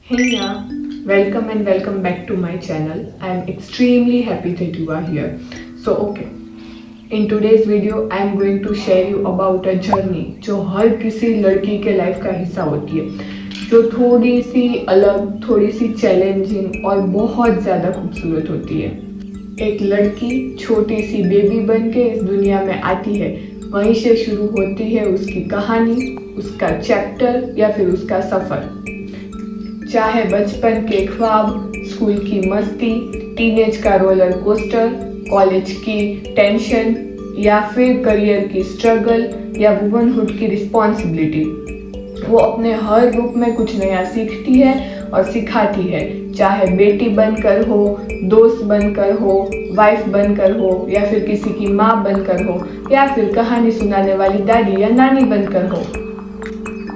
Hey yeah, welcome and welcome back to my channel. I am extremely happy that you are here. In today's video I am going to share you about a journey जो हर किसी लड़की के life का हिस्सा होती है, जो थोड़ी सी अलग, थोड़ी सी चैलेंजिंग और बहुत ज़्यादा खूबसूरत होती है। एक लड़की छोटी सी बेबी बन के इस दुनिया में आती है, वहीं से शुरू होती है उसकी कहानी, उसका चैप्टर या फिर उसका सफ़र। चाहे बचपन के ख्वाब, स्कूल की मस्ती, टीनेज का रोलर कोस्टर, कॉलेज की टेंशन या फिर करियर की स्ट्रगल या वुमनहुड की रिस्पॉन्सिबिलिटी, वो अपने हर रूप में कुछ नया सीखती है और सिखाती है। चाहे बेटी बनकर हो, दोस्त बनकर हो, वाइफ बनकर हो या फिर किसी की माँ बनकर हो या फिर कहानी सुनाने वाली दादी या नानी बनकर हो।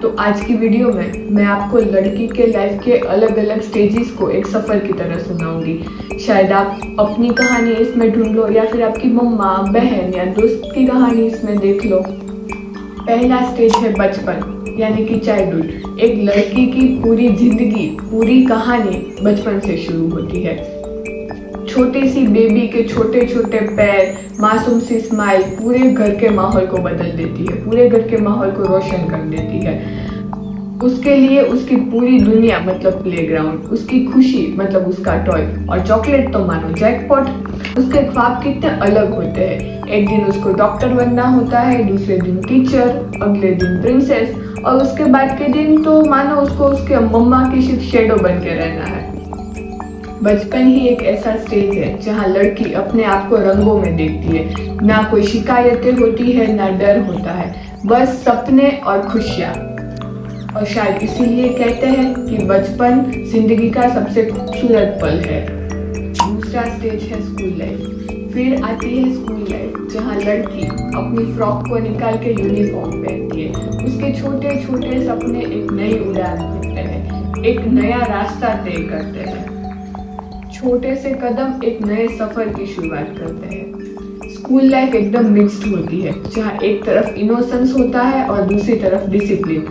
तो आज की वीडियो में मैं आपको लड़की के लाइफ के अलग अलग स्टेजेस को एक सफ़र की तरह सुनाऊंगी। शायद आप अपनी कहानी इसमें ढूंढ लो या फिर आपकी मम्मा, बहन या दोस्त की कहानी इसमें देख लो। पहला स्टेज है बचपन, यानी कि चाइल्डहुड। एक लड़की की पूरी जिंदगी, पूरी कहानी बचपन से शुरू होती है। छोटी सी बेबी के छोटे छोटे पैर, मासूम सी स्माइल पूरे घर के माहौल को बदल देती है, पूरे घर के माहौल को रोशन कर देती है। उसके लिए उसकी पूरी दुनिया मतलब प्लेग्राउंड, उसकी खुशी मतलब उसका टॉय और चॉकलेट तो मानो जैकपॉट। उसके ख्वाब कितने अलग होते हैं। एक दिन उसको डॉक्टर बनना होता है, दूसरे दिन टीचर, अगले दिन प्रिंसेस और उसके बाद के दिन तो मानो उसको उसके मम्मा की सिर्फ शेडो बन के रहना है। बचपन ही एक ऐसा स्टेज है जहाँ लड़की अपने आप को रंगों में देखती है। ना कोई शिकायतें होती है, ना डर होता है, बस सपने और खुशियाँ। और शायद इसीलिए कहते हैं कि बचपन जिंदगी का सबसे खूबसूरत पल है। दूसरा स्टेज है स्कूल लाइफ। फिर आती है स्कूल लाइफ, जहाँ लड़की अपनी फ्रॉक को निकाल के यूनिफॉर्म पहनती है। उसके छोटे छोटे सपने एक नई उड़ान भरते हैं, एक नया रास्ता तय करते हैं। छोटे से कदम एक नए सफर की शुरुआत करते हैं। स्कूल लाइफ एकदम मिक्स्ड होती है, जहाँ एक तरफ इनोसेंस होता है और दूसरी तरफ डिसिप्लिन।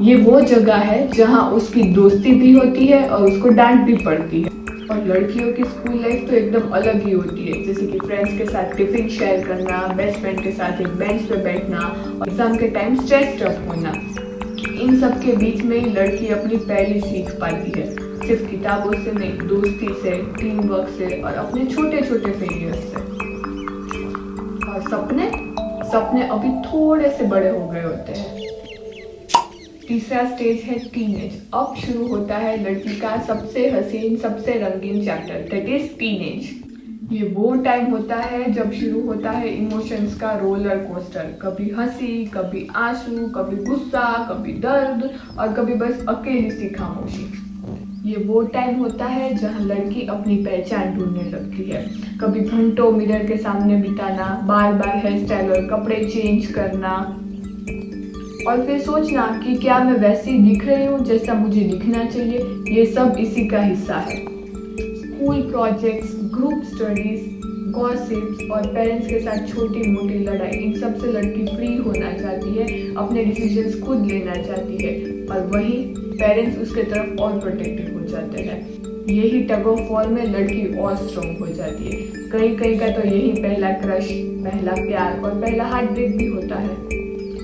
ये वो जगह है जहाँ उसकी दोस्ती भी होती है और उसको डांट भी पड़ती है। और लड़कियों की स्कूल लाइफ तो एकदम अलग ही होती है, जैसे कि फ्रेंड्स के साथ टिफिन शेयर करना, बेस्ट फ्रेंड के साथ एक बेंच पे बैठना और एग्जाम के टाइम स्ट्रेस्ड अप होना। इन सब के बीच में ही लड़की अपनी पहली सीख पाती है, सिर्फ किताबों से नहीं, दोस्ती से, टीम वर्क से और अपने छोटे छोटे फेलियर्स से। और सपने अभी थोड़े से बड़े हो गए होते हैं। तीसरा स्टेज है टीनेज। अब शुरू होता है लड़की का सबसे हसीन, सबसे रंगीन चैप्टर, दैट इज टीनेज। ये वो टाइम होता है जब शुरू होता है इमोशंस का रोलर कोस्टर। कभी हंसी, कभी आंसू, कभी गुस्सा, कभी दर्द और कभी बस अकेली सी खामोशी। ये वो टाइम होता है जहाँ लड़की अपनी पहचान ढूंढने लगती है। कभी घंटों मिरर के सामने बिताना, बार बार हेयर स्टाइल और कपड़े चेंज करना और फिर सोचना कि क्या मैं वैसी दिख रही हूँ जैसा मुझे दिखना चाहिए। ये सब इसी का हिस्सा है। School projects, group studies, gossips और पेरेंट्स के साथ छोटी मोटी लड़ाई, इन सब से लड़की फ्री होना चाहती है, अपने डिसीजंस खुद लेना चाहती है। और वहीं पेरेंट्स उसके तरफ और प्रोटेक्टिव हो जाते हैं। यही टग ऑफ वॉर में लड़की और स्ट्रॉन्ग हो जाती है। कहीं का तो यही पहला क्रश, पहला प्यार और पहला हार्ट ब्रेक भी होता है।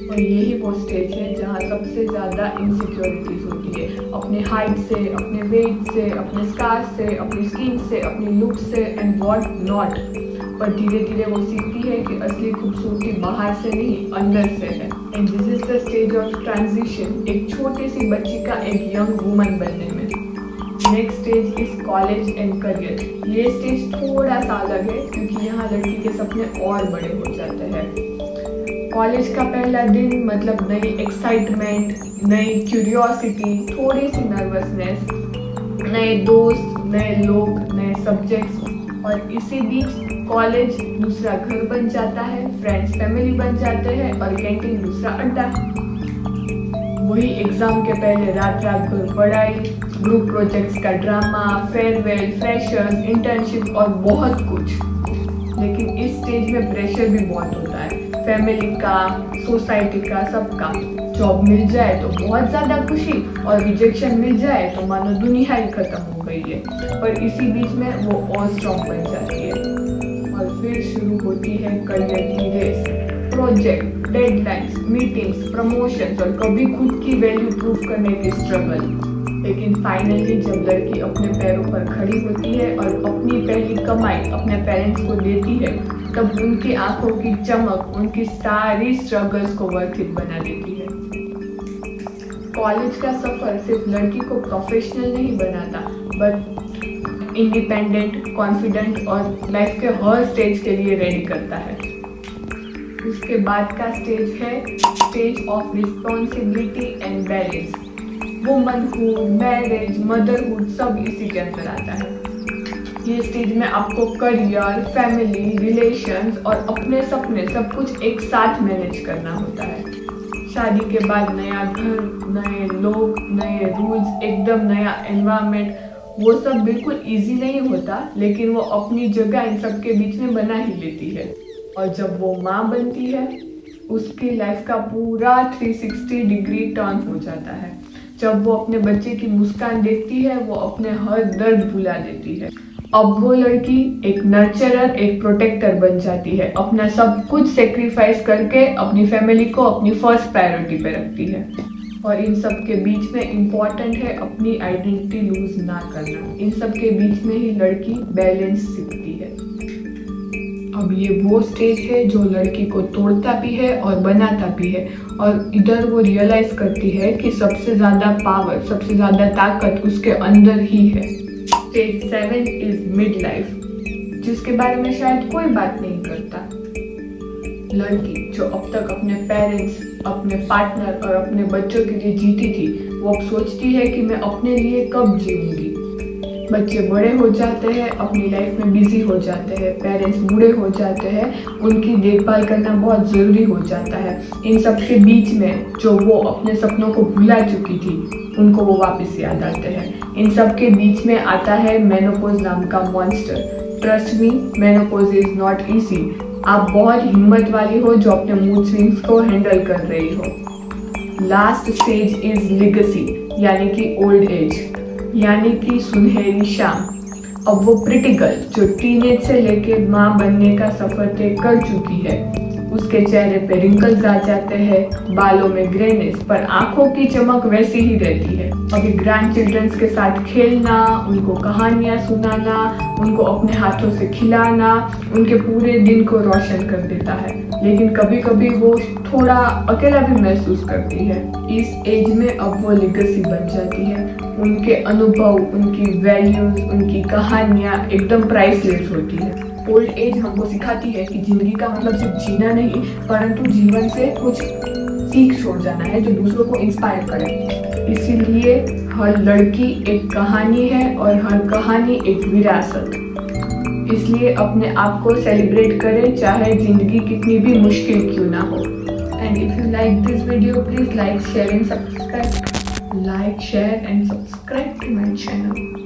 और यही वो स्टेज है जहाँ सबसे ज़्यादा इनसिक्योरिटीज होती है, अपने हाइट से, अपने वेट से, अपने स्कार्स से, अपनी स्किन से, अपनी लुक से एंड व्हाट नॉट। पर धीरे धीरे वो सीखती है कि असली खूबसूरती बाहर से नहीं, अंदर से है। And this is the stage of transition, एक छोटी सी बच्ची का एक यंग वुमन बनने में। Next stage is college and career. ये स्टेज थोड़ा सा अलग है क्योंकि यहाँ लड़की के सपने और बड़े हो जाते हैं। कॉलेज का पहला दिन मतलब नई एक्साइटमेंट, नई क्यूरियोसिटी, थोड़ी सी नर्वसनेस, नए दोस्त, नए लोग, नए सब्जेक्ट्स। और इसी बीच कॉलेज दूसरा घर बन जाता है, फ्रेंड्स फैमिली बन जाते हैं और कैंटीन दूसरा अड्डा। वही एग्जाम के पहले रात रात भर पढ़ाई, ग्रुप प्रोजेक्ट्स का ड्रामा, फेयरवेल, फ्रेशर्स, इंटर्नशिप और बहुत कुछ। लेकिन इस स्टेज में प्रेशर भी बहुत होता है, फैमिली का, सोसाइटी का, सबका। जॉब मिल जाए तो बहुत ज़्यादा खुशी, और रिजेक्शन मिल जाए तो मानो दुनिया ही खत्म हो गई है। पर इसी बीच में वो और स्ट्रॉन्ग बन जाती है। और फिर शुरू होती है करियर की रेस, प्रोजेक्ट, डेडलाइंस, मीटिंग्स, प्रमोशंस और कभी खुद की वैल्यू प्रूव करने की स्ट्रगल। लेकिन फाइनली जब लड़की अपने पैरों पर खड़ी होती है और अपनी पहली कमाई अपने पेरेंट्स को देती है, तब उनकी आंखों की चमक उनकी सारी स्ट्रगल्स को वर्थ इट बना देती है। कॉलेज का सफर सिर्फ लड़की को प्रोफेशनल नहीं बनाता, बट इंडिपेंडेंट, कॉन्फिडेंट और लाइफ के हर स्टेज के लिए रेडी करता है। उसके बाद का स्टेज है stage of responsibility and balance. Womanhood, marriage, motherhood सब इसी के अंदर आता है। ये स्टेज में आपको करियर, फैमिली, रिलेशंस और अपने सपने सब कुछ एक साथ मैनेज करना होता है। शादी के बाद नया घर, नए लोग, नए रूल्स, एकदम नया एनवायरनमेंट, वो सब बिल्कुल इजी नहीं होता, लेकिन वो अपनी जगह इन सब के बीच में बना ही लेती है। और जब वो माँ बनती है, उसकी लाइफ का पूरा 360 डिग्री टर्न हो जाता है। जब वो अपने बच्चे की मुस्कान देखती है, वो अपने हर दर्द भुला देती है। अब वो लड़की एक नर्चरर, एक प्रोटेक्टर बन जाती है। अपना सब कुछ सेक्रीफाइस करके अपनी फैमिली को अपनी फर्स्ट प्रायोरिटी पे रखती है। और इन सब के बीच में इम्पॉर्टेंट है अपनी आइडेंटिटी लूज ना करना। इन सब के बीच में ही लड़की बैलेंस सीखती है। अब ये वो स्टेज है जो लड़की को तोड़ता भी है और बनाता भी है। और इधर वो रियलाइज करती है कि सबसे ज़्यादा पावर, सबसे ज़्यादा ताकत उसके अंदर ही है। स्टेज 7 इज मिड लाइफ, जिसके बारे में शायद कोई बात नहीं करता। लड़की जो अब तक अपने पेरेंट्स, अपने पार्टनर और अपने बच्चों के लिए जीती थी, वो अब सोचती है कि मैं अपने लिए कब जीऊंगी। बच्चे बड़े हो जाते हैं, अपनी लाइफ में बिजी हो जाते हैं, पेरेंट्स बूढ़े हो जाते हैं, उनकी देखभाल करना बहुत ज़रूरी हो जाता है। इन सब के बीच में जो वो अपने सपनों को भुला चुकी थी, उनको वो वापस याद आते हैं। इन सब के बीच में आता है मेनोपॉज नाम का monster. Trust me, menopause is not easy. आप बहुत हिम्मत वाली हो जो अपने मूड स्विंग्स को हैंडल कर रही हो। लास्ट स्टेज इज लिगेसी, यानी कि ओल्ड एज, यानी कि सुनहरी शाम। अब वो प्रिटी गर्ल जो टीनेज से लेके माँ बनने का सफर तय कर चुकी है, उसके चेहरे पे रिंकल्स आ जाते हैं, बालों में ग्रेनेस, पर आंखों की चमक वैसी ही रहती है। अभी ग्रैंड चिल्ड्रंस के साथ खेलना, उनको कहानियाँ सुनाना, उनको अपने हाथों से खिलाना, उनके पूरे दिन को रोशन कर देता है। लेकिन कभी कभी वो थोड़ा अकेला भी महसूस करती है। इस एज में अब वो लेगेसी बन जाती है। उनके अनुभव, उनकी वैल्यूज, उनकी कहानियाँ एकदम प्राइसलेस होती है। ओल्ड एज हमको सिखाती है कि जिंदगी का मतलब सिर्फ जीना नहीं, परंतु जीवन से कुछ सीख छोड़ जाना है जो दूसरों को इंस्पायर करे। इसीलिए हर लड़की एक कहानी है और हर कहानी एक विरासत। इसलिए अपने आप को सेलिब्रेट करें, चाहे जिंदगी कितनी भी मुश्किल क्यों ना हो। And if you like this video, please like, share and subscribe. Like, share and subscribe to my channel.